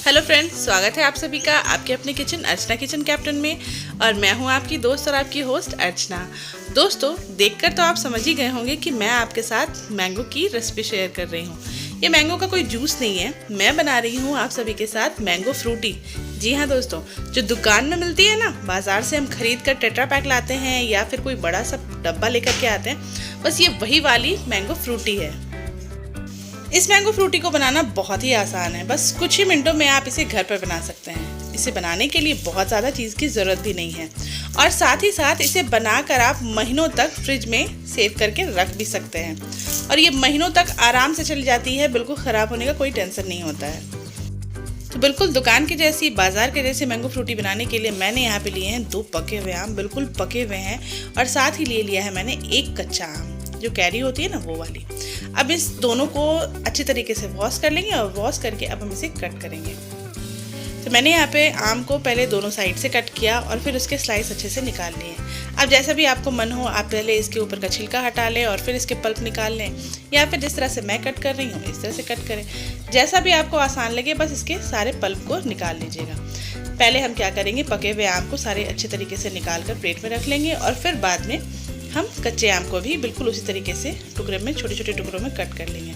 Hello friends, स्वागत है आप सभी का आपके अपने किचन अर्चना किचन कैप्टन में। और मैं हूं आपकी दोस्त और आपकी होस्ट अर्चना। दोस्तों, देखकर तो आप समझ ही गए होंगे कि मैं आपके साथ मैंगो की रेसिपी शेयर कर रही हूं। ये मैंगो का कोई जूस नहीं है, मैं बना रही हूं आप सभी के साथ मैंगो फ्रूटी। जी हाँ दोस्तों, जो दुकान में मिलती है ना, बाजार से हम खरीद कर टेट्रा पैक लाते हैं या फिर कोई बड़ा सा डब्बा लेकर के आते हैं, बस ये वही वाली मैंगो फ्रूटी है। इस मैंगो फ्रूटी को बनाना बहुत ही आसान है, बस कुछ ही मिनटों में आप इसे घर पर बना सकते हैं। इसे बनाने के लिए बहुत ज़्यादा चीज़ की ज़रूरत भी नहीं है और साथ ही साथ इसे बनाकर आप महीनों तक फ्रिज में सेव करके रख भी सकते हैं और ये महीनों तक आराम से चली जाती है, बिल्कुल ख़राब होने का कोई टेंशन नहीं होता है। तो बिल्कुल दुकान की जैसी, बाजार के जैसे मैंगो फ्रूटी बनाने के लिए मैंने यहाँ पे लिए हैं 2 पके हुए आम, बिल्कुल पके हुए हैं, और साथ ही ले लिया है मैंने 1 कच्चा आम, जो कैरी होती है ना वो वाली। अब इस दोनों को अच्छी तरीके से वॉश कर लेंगे और वॉश करके अब हम इसे कट करेंगे। तो मैंने यहाँ पे आम को पहले दोनों साइड से कट किया और फिर उसके स्लाइस अच्छे से निकाल लिए। अब जैसा भी आपको मन हो, आप पहले इसके ऊपर का छिलका हटा लें और फिर इसके पल्प निकाल लें, या फिर जिस तरह से मैं कट कर रही हूँ इस तरह से कट करें। जैसा भी आपको आसान लगे, बस इसके सारे पल्प को निकाल लीजिएगा। पहले हम क्या करेंगे, पके हुए आम को सारे अच्छे तरीके से निकाल कर प्लेट में रख लेंगे और फिर बाद में हम कच्चे आम को भी बिल्कुल उसी तरीके से टुकड़े में, छोटे छोटे टुकड़ों में कट कर लेंगे।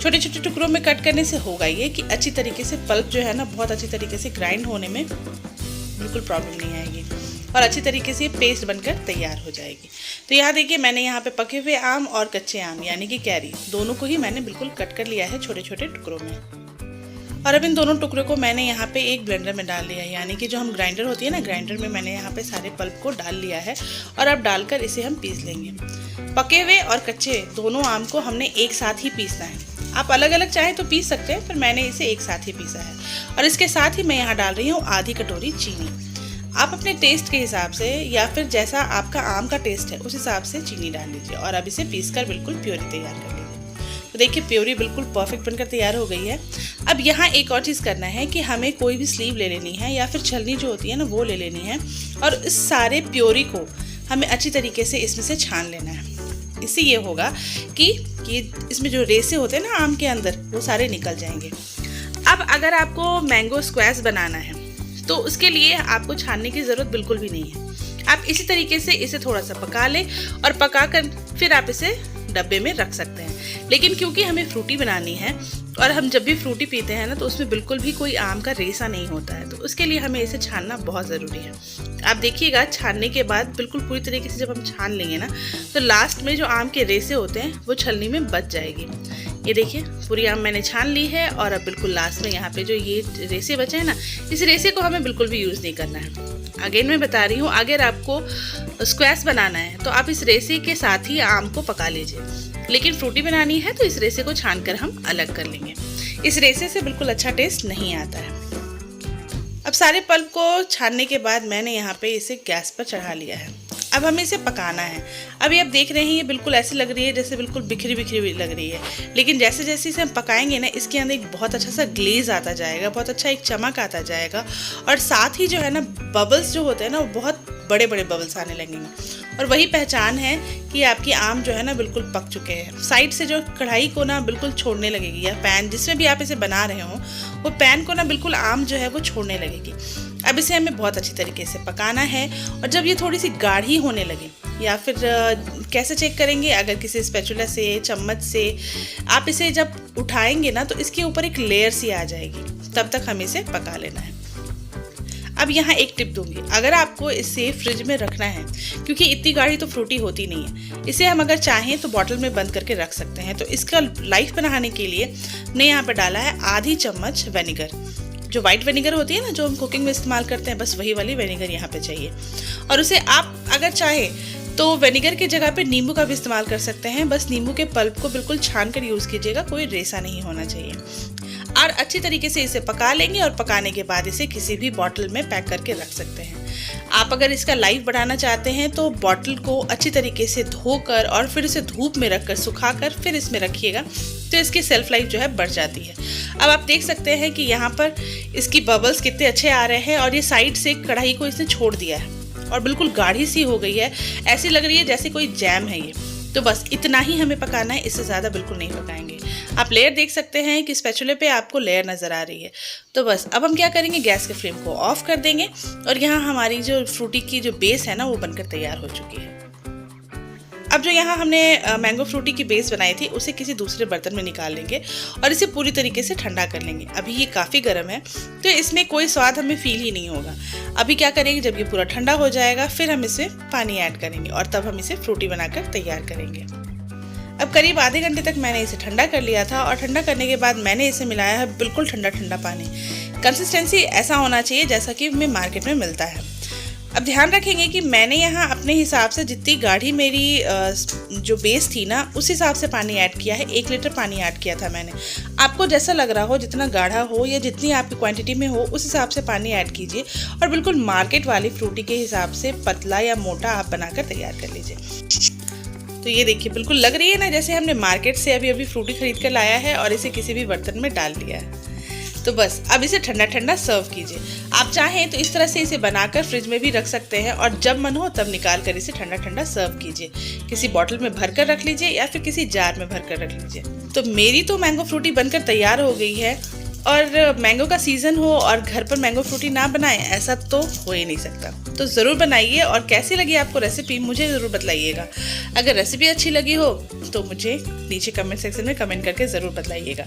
छोटे छोटे टुकड़ों में कट करने से होगा ये कि अच्छी तरीके से पल्प जो है ना, बहुत अच्छी तरीके से ग्राइंड होने में बिल्कुल प्रॉब्लम नहीं आएगी और अच्छी तरीके से पेस्ट बनकर तैयार हो जाएगी। तो यहाँ देखिए, मैंने यहाँ पे पके हुए आम और कच्चे आम यानी कि कैरी, दोनों को ही मैंने बिल्कुल कट कर लिया है छोटे छोटे टुकड़ों में। और अब इन दोनों टुकड़ों को मैंने यहाँ पे एक ब्लेंडर में डाल लिया है, यानी कि जो हम ग्राइंडर होती है ना, ग्राइंडर में मैंने यहाँ पे सारे पल्प को डाल लिया है और अब डालकर इसे हम पीस लेंगे। पके हुए और कच्चे दोनों आम को हमने एक साथ ही पीसना है। आप अलग अलग चाहें तो पीस सकते हैं, पर मैंने इसे एक साथ ही पीसा है। और इसके साथ ही मैं यहाँ डाल रही हूँ आधी कटोरी चीनी। आप अपने टेस्ट के हिसाब से या फिर जैसा आपका आम का टेस्ट है उस हिसाब से चीनी डाल लीजिए और अब इसे पीस कर बिल्कुल प्योरी तैयार कर लीजिए। तो देखिए, प्योरी बिल्कुल परफेक्ट बनकर तैयार हो गई है। अब यहाँ एक और चीज़ करना है कि हमें कोई भी स्लीव ले लेनी है या फिर छलनी जो होती है ना वो ले लेनी है और इस सारे प्योरी को हमें अच्छी तरीके से इसमें से छान लेना है। इससे ये होगा कि इसमें जो रेसे होते हैं ना आम के अंदर, वो सारे निकल जाएंगे। अब अगर आपको मैंगो स्क्वैश बनाना है तो उसके लिए आपको छानने की ज़रूरत बिल्कुल भी नहीं है। आप इसी तरीके से इसे थोड़ा सा पका लें और पका कर फिर आप इसे डब्बे में रख सकते हैं। लेकिन क्योंकि हमें फ्रूटी बनानी है और हम जब भी फ्रूटी पीते हैं ना, तो उसमें बिल्कुल भी कोई आम का रेसा नहीं होता है, तो उसके लिए हमें इसे छानना बहुत ज़रूरी है। आप देखिएगा, छानने के बाद बिल्कुल पूरी तरीके से जब हम छान लेंगे ना, तो लास्ट में जो आम के रेसे होते हैं वो छलनी में बच जाएगी। ये देखिए, पूरी आम मैंने छान ली है और अब बिल्कुल लास्ट में यहाँ पे जो ये रेसे बचे हैं ना, इस रेसे को हमें बिल्कुल भी यूज़ नहीं करना है। अगेन मैं बता रही हूँ, अगर आपको स्क्वैश बनाना है तो आप इस रेसे के साथ ही आम को पका लीजिए, लेकिन फ्रूटी बनानी है तो इस रेसे को छानकर हम अलग कर लेंगे। इस रेसे से बिल्कुल अच्छा टेस्ट नहीं आता है। अब सारे पल्प को छानने के बाद मैंने यहाँ पे इसे गैस पर चढ़ा लिया है। अब हमें इसे पकाना है। अभी आप देख रहे हैं ये बिल्कुल ऐसी लग रही है जैसे बिल्कुल बिखरी बिखरी हुई लग रही है, लेकिन जैसे जैसे इसे हम पकाएंगे ना, इसके अंदर एक बहुत अच्छा सा ग्लेज आता जाएगा, बहुत अच्छा एक चमक आता जाएगा और साथ ही जो है ना, बबल्स जो होते हैं ना, वो बहुत बड़े बड़े बबल्स आने लगेंगे। और वही पहचान है कि आपकी आम जो है ना बिल्कुल पक चुके हैं। साइड से जो कढ़ाई को ना बिल्कुल छोड़ने लगेगी, या पैन जिसमें भी आप इसे बना रहे हो, वो पैन को ना बिल्कुल आम जो है वो छोड़ने लगेगी। अब इसे हमें बहुत अच्छी तरीके से पकाना है और जब ये थोड़ी सी गाढ़ी होने लगे, या फिर कैसे चेक करेंगे, अगर किसी स्पैचुला से, चम्मच से आप इसे जब उठाएंगे ना, तो इसके ऊपर एक लेयर सी आ जाएगी, तब तक हमें इसे पका लेना है। अब यहाँ एक टिप दूंगी, अगर आपको इसे फ्रिज में रखना है, क्योंकि इतनी गाढ़ी तो फ्रूटी होती नहीं है, इसे हम अगर चाहें तो बॉटल में बंद करके रख सकते हैं। तो इसका लाइफ बढ़ाने के लिए हमने यहाँ पर डाला है आधी चम्मच विनेगर। जो वाइट विनेगर होती है ना, जो हम कुकिंग में इस्तेमाल करते हैं, बस वही वाली विनेगर यहाँ पे चाहिए। और उसे आप अगर चाहें तो विनेगर की जगह पे नींबू का भी इस्तेमाल कर सकते हैं। बस नींबू के पल्प को बिल्कुल छान कर यूज़ कीजिएगा, कोई रेसा नहीं होना चाहिए। और अच्छी तरीके से इसे पका लेंगे और पकाने के बाद इसे किसी भी बॉटल में पैक करके रख सकते हैं। आप अगर इसका लाइफ बढ़ाना चाहते हैं तो बॉटल को अच्छी तरीके से धोकर और फिर इसे धूप में रखकर सुखाकर फिर इसमें रखिएगा, तो इसकी सेल्फ लाइफ जो है बढ़ जाती है। अब आप देख सकते हैं कि यहाँ पर इसकी बबल्स कितने अच्छे आ रहे हैं और ये साइड से कढ़ाई को इसने छोड़ दिया है और बिल्कुल गाढ़ी सी हो गई है, ऐसी लग रही है जैसे कोई जैम है ये। तो बस इतना ही हमें पकाना है, इससे ज़्यादा बिल्कुल नहीं पकाएंगे। आप लेयर देख सकते हैं कि स्पैचुले पे आपको लेयर नज़र आ रही है। तो बस अब हम क्या करेंगे, गैस के फ्लेम को ऑफ कर देंगे और यहाँ हमारी जो फ्रूटी की जो बेस है ना वो बनकर तैयार हो चुकी है। अब जो यहाँ हमने मैंगो फ्रूटी की बेस बनाई थी उसे किसी दूसरे बर्तन में निकाल लेंगे और इसे पूरी तरीके से ठंडा कर लेंगे। अभी ये काफ़ी गर्म है तो इसमें कोई स्वाद हमें फील ही नहीं होगा। अभी क्या करेंगे, जब ये पूरा ठंडा हो जाएगा फिर हम इसे पानी ऐड करेंगे और तब हम इसे फ्रूटी बनाकर तैयार करेंगे। अब करीब आधे घंटे तक मैंने इसे ठंडा कर लिया था और ठंडा करने के बाद मैंने इसे मिलाया है बिल्कुल ठंडा ठंडा पानी। कंसिस्टेंसी ऐसा होना चाहिए जैसा कि हमें मार्केट में मिलता है। अब ध्यान रखेंगे कि मैंने यहाँ अपने हिसाब से जितनी गाढ़ी मेरी जो बेस थी ना उस हिसाब से पानी ऐड किया है। 1 लीटर पानी ऐड किया था मैंने। आपको जैसा लग रहा हो, जितना गाढ़ा हो या जितनी आपकी क्वांटिटी में हो उस हिसाब से पानी ऐड कीजिए और बिल्कुल मार्केट वाली फ्रूटी के हिसाब से पतला या मोटा आप बनाकर तैयार कर लीजिए। तो ये देखिए बिल्कुल लग रही है ना जैसे हमने मार्केट से अभी फ्रूटी खरीद कर लाया है और इसे किसी भी बर्तन में डाल दिया है। तो बस अब इसे ठंडा ठंडा सर्व कीजिए। आप चाहें तो इस तरह से इसे बनाकर फ्रिज में भी रख सकते हैं और जब मन हो तब निकाल कर इसे ठंडा ठंडा सर्व कीजिए। किसी बॉटल में भर कर रख लीजिए या फिर किसी जार में भर कर रख लीजिए। तो मेरी तो मैंगो फ्रूटी बनकर तैयार हो गई है। और मैंगो का सीज़न हो और घर पर मैंगो फ्रूटी ना बनाएं ऐसा तो हो ही नहीं सकता। तो ज़रूर बनाइए और कैसी लगी आपको रेसिपी मुझे ज़रूर बताइएगा। अगर रेसिपी अच्छी लगी हो तो मुझे नीचे कमेंट सेक्शन में कमेंट करके ज़रूर बताइएगा।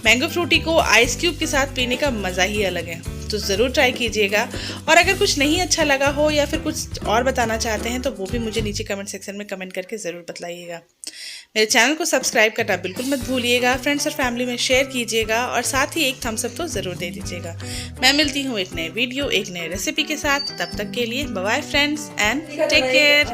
मैंगो फ्रूटी को आइस क्यूब के साथ पीने का मज़ा ही अलग है, तो ज़रूर ट्राई कीजिएगा। और अगर कुछ नहीं अच्छा लगा हो या फिर कुछ और बताना चाहते हैं तो वो भी मुझे नीचे कमेंट सेक्शन में कमेंट करके ज़रूर बताइएगा। मेरे चैनल को सब्सक्राइब करना बिल्कुल मत भूलिएगा। फ्रेंड्स और फैमिली में शेयर कीजिएगा और साथ ही एक थम्स अप तो ज़रूर दे दीजिएगा। मैं मिलती हूँ एक नए वीडियो एक नए रेसिपी के साथ। तब तक के लिए bye bye friends and take care.